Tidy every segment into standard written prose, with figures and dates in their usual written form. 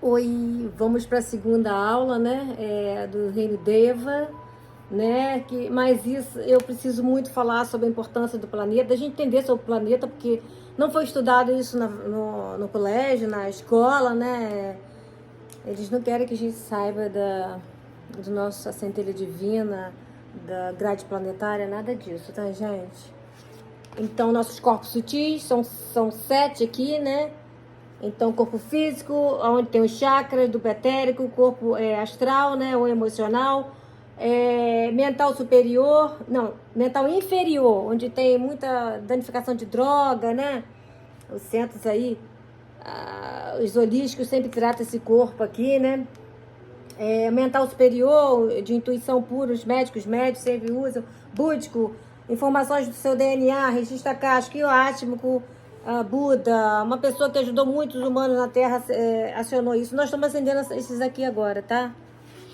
Oi, vamos para a segunda aula, né, do Reino Deva, né, mas isso eu preciso muito falar sobre a importância do planeta, a gente entender sobre o planeta, porque não foi estudado isso no colégio, na escola, né, eles não querem que a gente saiba do nosso centelha divina, da grade planetária, nada disso, tá, gente? Então, nossos corpos sutis são 7 aqui, né? Então, corpo físico, onde tem os chakras do pretérico, o corpo astral, né, ou emocional, mental superior, não, mental inferior, onde tem muita danificação de droga, né, os centros aí, os holísticos sempre tratam esse corpo aqui, né, mental superior, de intuição pura, os médicos sempre usam, búdico, informações do seu DNA, registro akáshico, ioátmico, Buda, uma pessoa que ajudou muitos humanos na Terra, acionou isso. Nós estamos acendendo esses aqui agora, tá?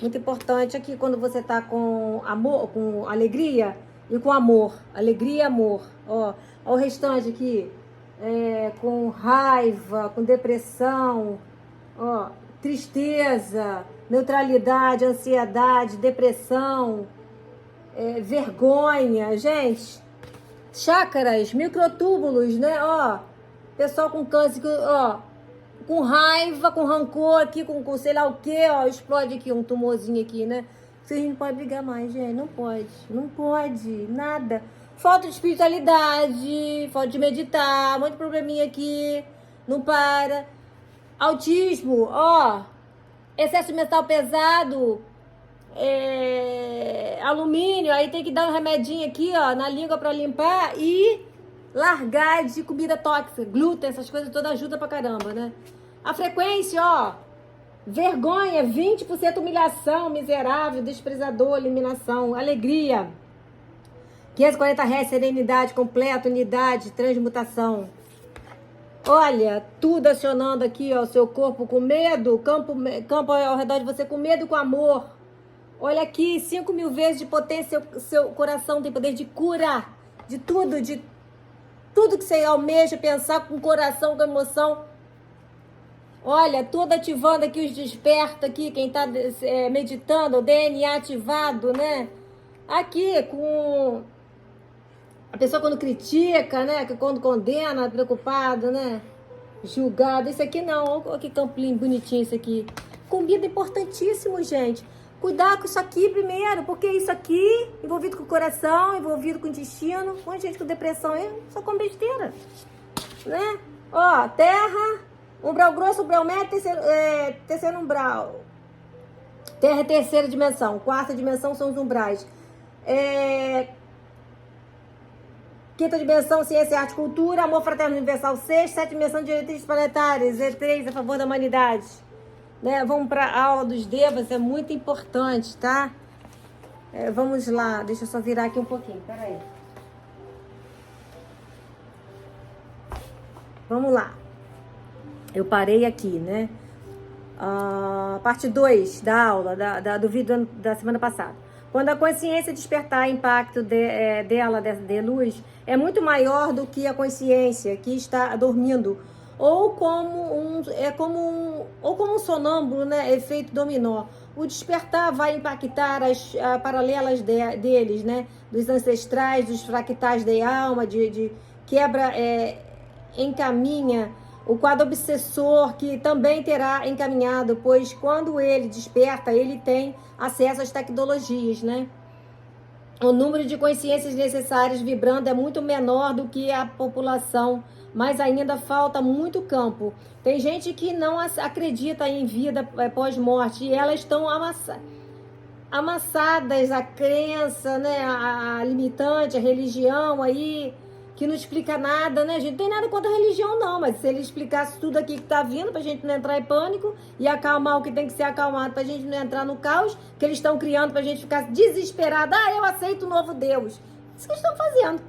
Muito importante aqui quando você tá com amor, com alegria e com amor. Alegria e amor. Ó o restante aqui. Com raiva, com depressão, ó, tristeza, neutralidade, ansiedade, depressão, vergonha, gente. Chácaras, microtúbulos, né? Ó, pessoal com câncer, ó, com raiva, com rancor aqui, com sei lá o que, ó, explode aqui um tumorzinho aqui, né? Vocês não podem brigar mais, gente, não pode, nada. Falta de espiritualidade, falta de meditar, muito probleminha aqui, não para. Autismo, ó, excesso mental pesado, alumínio, aí tem que dar um remedinho aqui, ó, na língua pra limpar e largar de comida tóxica, glúten, essas coisas todas ajudam pra caramba, né? A frequência, ó, vergonha, 20% humilhação, miserável, desprezador, eliminação, alegria, 540 Hz, serenidade completa, unidade, transmutação. Olha, tudo acionando aqui, ó, o seu corpo com medo, campo ao redor de você com medo e com amor. Olha aqui, 5.000 vezes de potência, seu coração tem poder de cura, de tudo que você almeja pensar com coração, com emoção. Olha, tudo ativando aqui os desperta aqui, quem tá meditando, o DNA ativado, né? Aqui, com a pessoa quando critica, né? Quando condena, preocupado, né? Julgado. Isso aqui não, olha que campinho bonitinho isso aqui. Comida importantíssimo, gente. Cuidar com isso aqui primeiro, porque isso aqui, envolvido com o coração, envolvido com o intestino, um monte de gente com depressão, só come besteira, né? Ó, terra, umbral grosso, umbral médio, terceiro umbral. Terra é terceira dimensão, quarta dimensão são os umbrais. Quinta dimensão, ciência, arte, cultura, amor fraterno universal, sexta, sétima dimensão, diretrizes planetárias, E3, a favor da humanidade. Né? Vamos para a aula dos devas, é muito importante, tá? Vamos lá, deixa eu só virar aqui um pouquinho, peraí. Vamos lá. Eu parei aqui, né? Parte 2 da aula, do vídeo da semana passada. Quando a consciência despertar impacto dela, de luz, é muito maior do que a consciência que está dormindo. Ou como um sonâmbulo, né? Efeito dominó. O despertar vai impactar as paralelas deles, né? Dos ancestrais, dos fractais da alma, de quebra, encaminha o quadro obsessor, que também terá encaminhado, pois quando ele desperta, ele tem acesso às tecnologias, né? O número de consciências necessárias vibrando é muito menor do que a população, mas ainda falta muito campo. Tem gente que não acredita em vida pós-morte e elas estão amassadas, a crença, né, a limitante, a religião aí, que não explica nada, né, gente? Não tem nada contra a religião, não, mas se ele explicasse tudo aqui que tá vindo, pra gente não entrar em pânico e acalmar o que tem que ser acalmado, pra gente não entrar no caos que eles estão criando, pra gente ficar desesperado. Eu aceito o novo Deus. Isso que eles estão fazendo.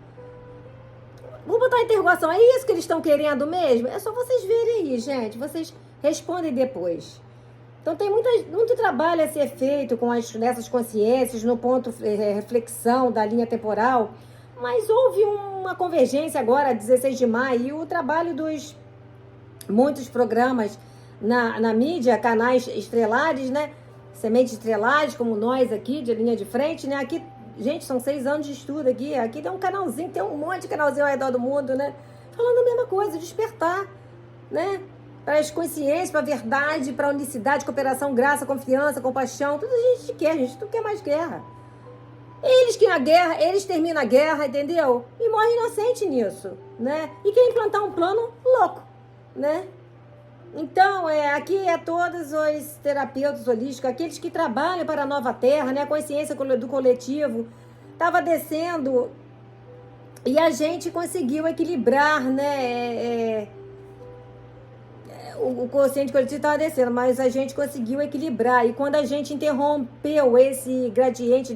Vou botar a interrogação, é isso que eles estão querendo mesmo? É só vocês verem aí, gente. Vocês respondem depois. Então tem muito trabalho a ser feito com nessas consciências, no ponto reflexão da linha temporal, mas houve uma convergência agora, 16 de maio, e o trabalho dos muitos programas na mídia, canais estrelares, né? Sementes estrelares, como nós aqui, de linha de frente, né? Aqui, gente, são 6 anos de estudo aqui. Aqui tem um canalzinho, tem um monte de canalzinho ao redor do mundo, né? Falando a mesma coisa, despertar, né? Para as consciências, para a verdade, para a unicidade, cooperação, graça, confiança, compaixão. Tudo a gente quer, a gente não quer mais guerra. Eles que na guerra, eles terminam a guerra, entendeu? E morrem inocente nisso, né? E quer implantar um plano louco, né? Então, aqui é todos os terapeutas holísticos, aqueles que trabalham para a nova terra, né? A consciência do coletivo estava descendo e a gente conseguiu equilibrar, né? O consciente coletivo estava descendo, mas a gente conseguiu equilibrar. E quando a gente interrompeu esse gradiente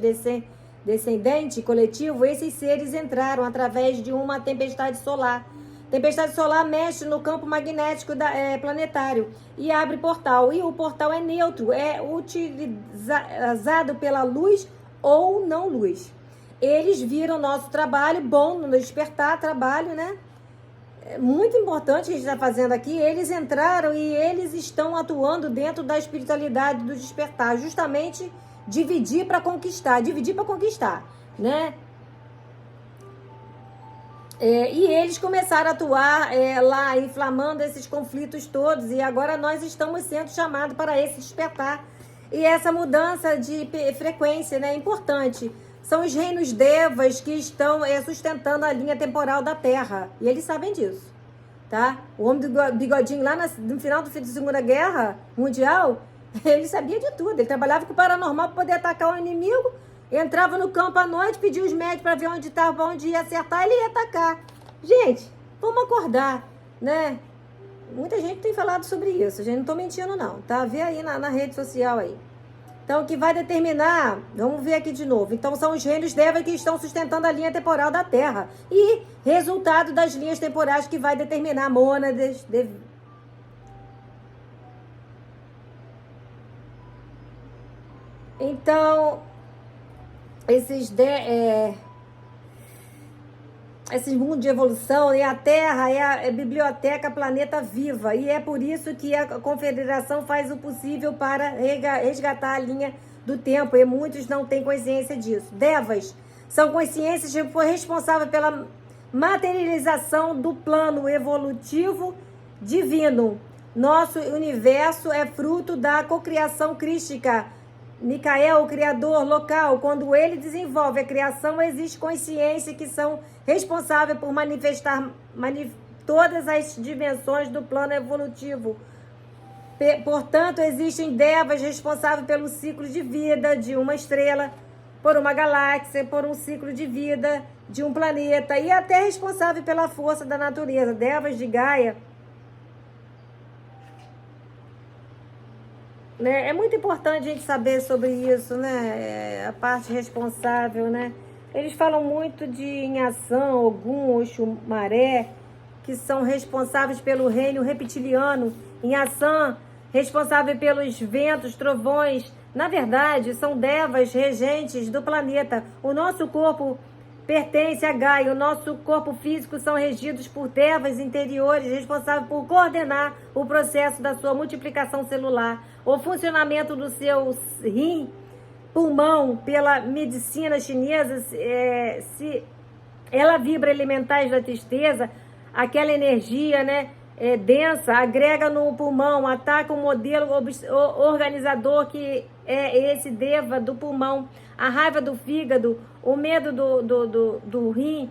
descendente coletivo, esses seres entraram através de uma tempestade solar. Tempestade solar mexe no campo magnético planetário e abre portal. E o portal é neutro, é utilizado pela luz ou não luz. Eles viram nosso trabalho bom no despertar, trabalho, né? É muito importante que a gente está fazendo aqui. Eles entraram e eles estão atuando dentro da espiritualidade do despertar, justamente dividir para conquistar, né? E eles começaram a atuar lá, inflamando esses conflitos todos, e agora nós estamos sendo chamados para esse despertar. E essa mudança de frequência, né, é importante. São os reinos devas que estão sustentando a linha temporal da Terra, e eles sabem disso, tá? O homem do bigodinho lá no final da Segunda Guerra Mundial, ele sabia de tudo, ele trabalhava com o paranormal para poder atacar o inimigo. Entrava no campo à noite, pedia os médicos para ver onde estava, onde ia acertar, ele ia atacar. Gente, vamos acordar, né? Muita gente tem falado sobre isso, gente, não estou mentindo não, tá? Vê aí na rede social aí. Então, o que vai determinar, vamos ver aqui de novo. Então, são os reinos devas que estão sustentando a linha temporal da Terra. E resultado das linhas temporais que vai determinar mônadas. Então, esses mundos de evolução, e a Terra é a biblioteca planeta viva, e é por isso que a Confederação faz o possível para resgatar a linha do tempo, e muitos não têm consciência disso. Devas são consciências que foram responsáveis pela materialização do plano evolutivo divino. Nosso universo é fruto da cocriação crística. Micael, o criador local, quando ele desenvolve a criação, existe consciência que são responsáveis por manifestar todas as dimensões do plano evolutivo. Portanto, existem devas responsáveis pelo ciclo de vida de uma estrela, por uma galáxia, por um ciclo de vida de um planeta, e até responsável pela força da natureza. Devas de Gaia, né? É muito importante a gente saber sobre isso, né? A parte responsável, né? Eles falam muito de Inhaçã, Ogum, Oxum, Maré, que são responsáveis pelo reino reptiliano. Inhaçã, responsável pelos ventos, trovões. Na verdade, são devas regentes do planeta. O nosso corpo pertence a Gaia. O nosso corpo físico são regidos por devas interiores, responsáveis por coordenar o processo da sua multiplicação celular. O funcionamento do seu rim, pulmão, pela medicina chinesa, se ela vibra elementais da tristeza, aquela energia, né, densa, agrega no pulmão, ataca o modelo organizador que é esse deva do pulmão, a raiva do fígado, o medo do rim,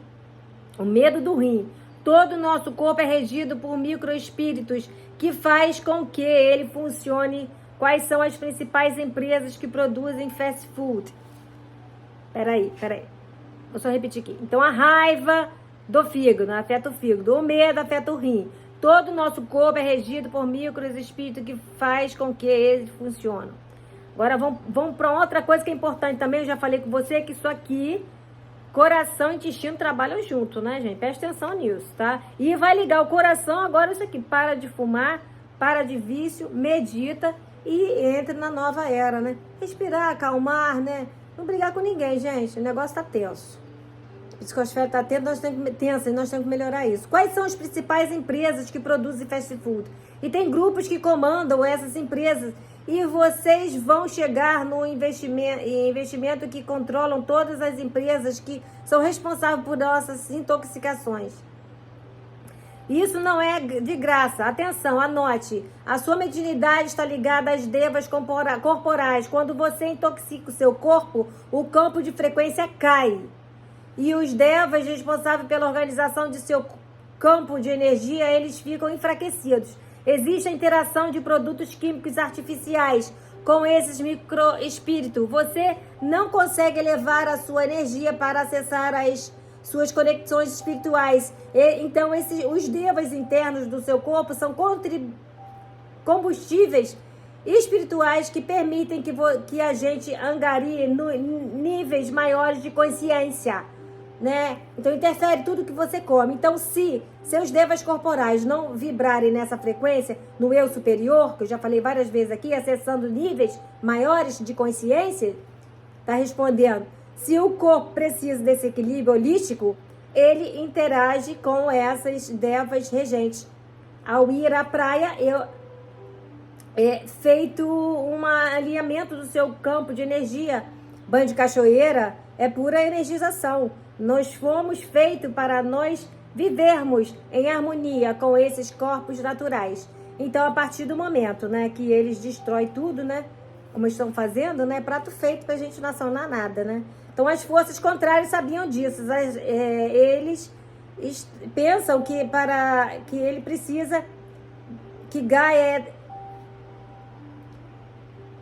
o medo do rim. Todo o nosso corpo é regido por microespíritos que faz com que ele funcione. Quais são as principais empresas que produzem fast food? Peraí. Vou só repetir aqui. Então, a raiva do fígado afeta o fígado. O medo afeta o rim. Todo o nosso corpo é regido por microespíritos que faz com que eles funcionem. Agora, vamos para outra coisa que é importante também. Eu já falei com você que isso aqui, coração e intestino trabalham junto, né, gente? Presta atenção nisso, tá? E vai ligar o coração agora isso aqui. Para de fumar, para de vício, medita e entra na nova era, né? Respirar, acalmar, né? Não brigar com ninguém, gente. O negócio tá tenso. A psicosfera tá tensa, nós temos que melhorar isso. Quais são as principais empresas que produzem fast food? E tem grupos que comandam essas empresas. E vocês vão chegar no investimento que controlam todas as empresas que são responsáveis por nossas intoxicações. Isso não é de graça. Atenção, anote. A sua mediunidade está ligada às devas corporais. Quando você intoxica o seu corpo, o campo de frequência cai. E os devas responsáveis pela organização de seu campo de energia, eles ficam enfraquecidos. Existe a interação de produtos químicos artificiais com esses microespíritos. Você não consegue elevar a sua energia para acessar as suas conexões espirituais. Então, os devas internos do seu corpo são combustíveis espirituais que permitem que a gente angarie níveis maiores de consciência, né? Então, interfere tudo que você come. Então, se seus devas corporais não vibrarem nessa frequência, no eu superior, que eu já falei várias vezes aqui, acessando níveis maiores de consciência, tá respondendo. Se o corpo precisa desse equilíbrio holístico, ele interage com essas devas regentes. Ao ir à praia, é feito um alinhamento do seu campo de energia. Banho de cachoeira é pura energização. Nós fomos feitos para nós vivermos em harmonia com esses corpos naturais. Então, a partir do momento, né, que eles destroem tudo, né, como estão fazendo, né, prato feito para a gente não acionar nada, né? Então, as forças contrárias sabiam disso. Eles pensam que ele precisa, que Gaia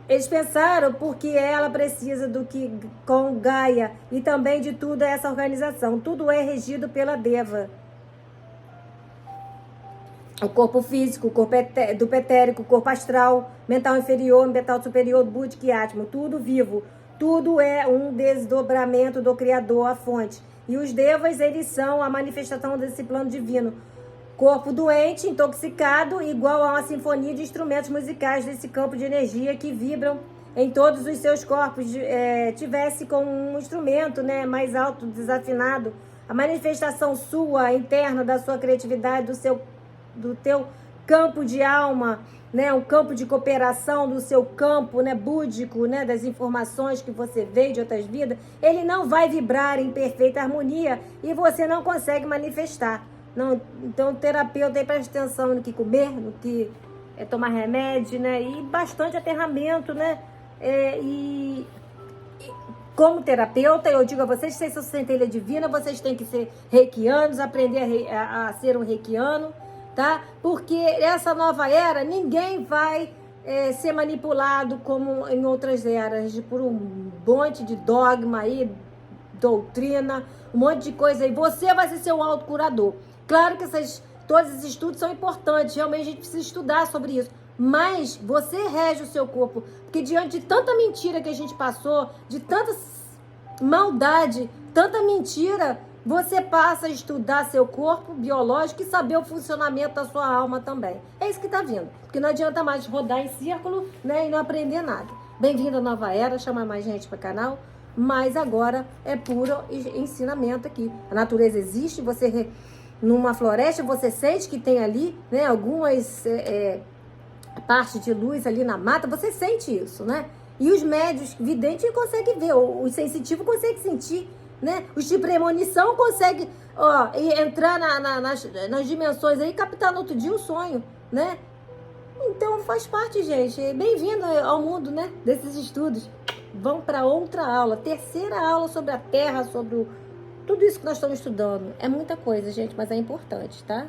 eles pensaram porque ela precisa do que com Gaia e também de tudo essa organização. Tudo é regido pela Deva. O corpo físico, o corpo do petérico, o corpo astral, mental inferior, mental superior, búdico e átmo, tudo vivo. Tudo é um desdobramento do Criador, a fonte. E os devas, eles são a manifestação desse plano divino. Corpo doente, intoxicado, igual a uma sinfonia de instrumentos musicais desse campo de energia que vibram em todos os seus corpos. Tivesse com um instrumento, né, mais alto, desafinado, a manifestação sua, interna, da sua criatividade, do teu campo de alma, né, um campo de cooperação do seu campo, né, búdico, né, das informações que você veio de outras vidas, ele não vai vibrar em perfeita harmonia e você não consegue manifestar. Não, então, o terapeuta aí presta atenção no que comer, no que tomar remédio, né, e bastante aterramento, né, e como terapeuta, eu digo a vocês, vocês são centelha divina, vocês têm que ser reikianos, aprender a ser um reikiano, tá? Porque essa nova era, ninguém vai ser manipulado como em outras eras, por um monte de dogma aí, doutrina, um monte de coisa aí. Você vai ser seu autocurador. Claro que todos esses estudos são importantes, realmente a gente precisa estudar sobre isso. Mas você rege o seu corpo, porque diante de tanta mentira que a gente passou, de tanta maldade, tanta mentira, você passa a estudar seu corpo biológico e saber o funcionamento da sua alma também. É isso que está vindo. Porque não adianta mais rodar em círculo, né, e não aprender nada. Bem-vindo à nova era, chama mais gente para o canal. Mas agora é puro ensinamento aqui. A natureza existe, você numa floresta, você sente que tem ali, né, algumas partes de luz ali na mata, você sente isso, né? E os médios videntes conseguem ver, os sensitivos conseguem sentir, né? Os de premonição conseguem entrar nas dimensões aí e captar no outro dia o sonho, né? Então faz parte, gente. Bem-vindo ao mundo, né, desses estudos. Vamos para outra aula, terceira aula sobre a Terra, sobre tudo isso que nós estamos estudando. É muita coisa, gente, mas é importante, tá?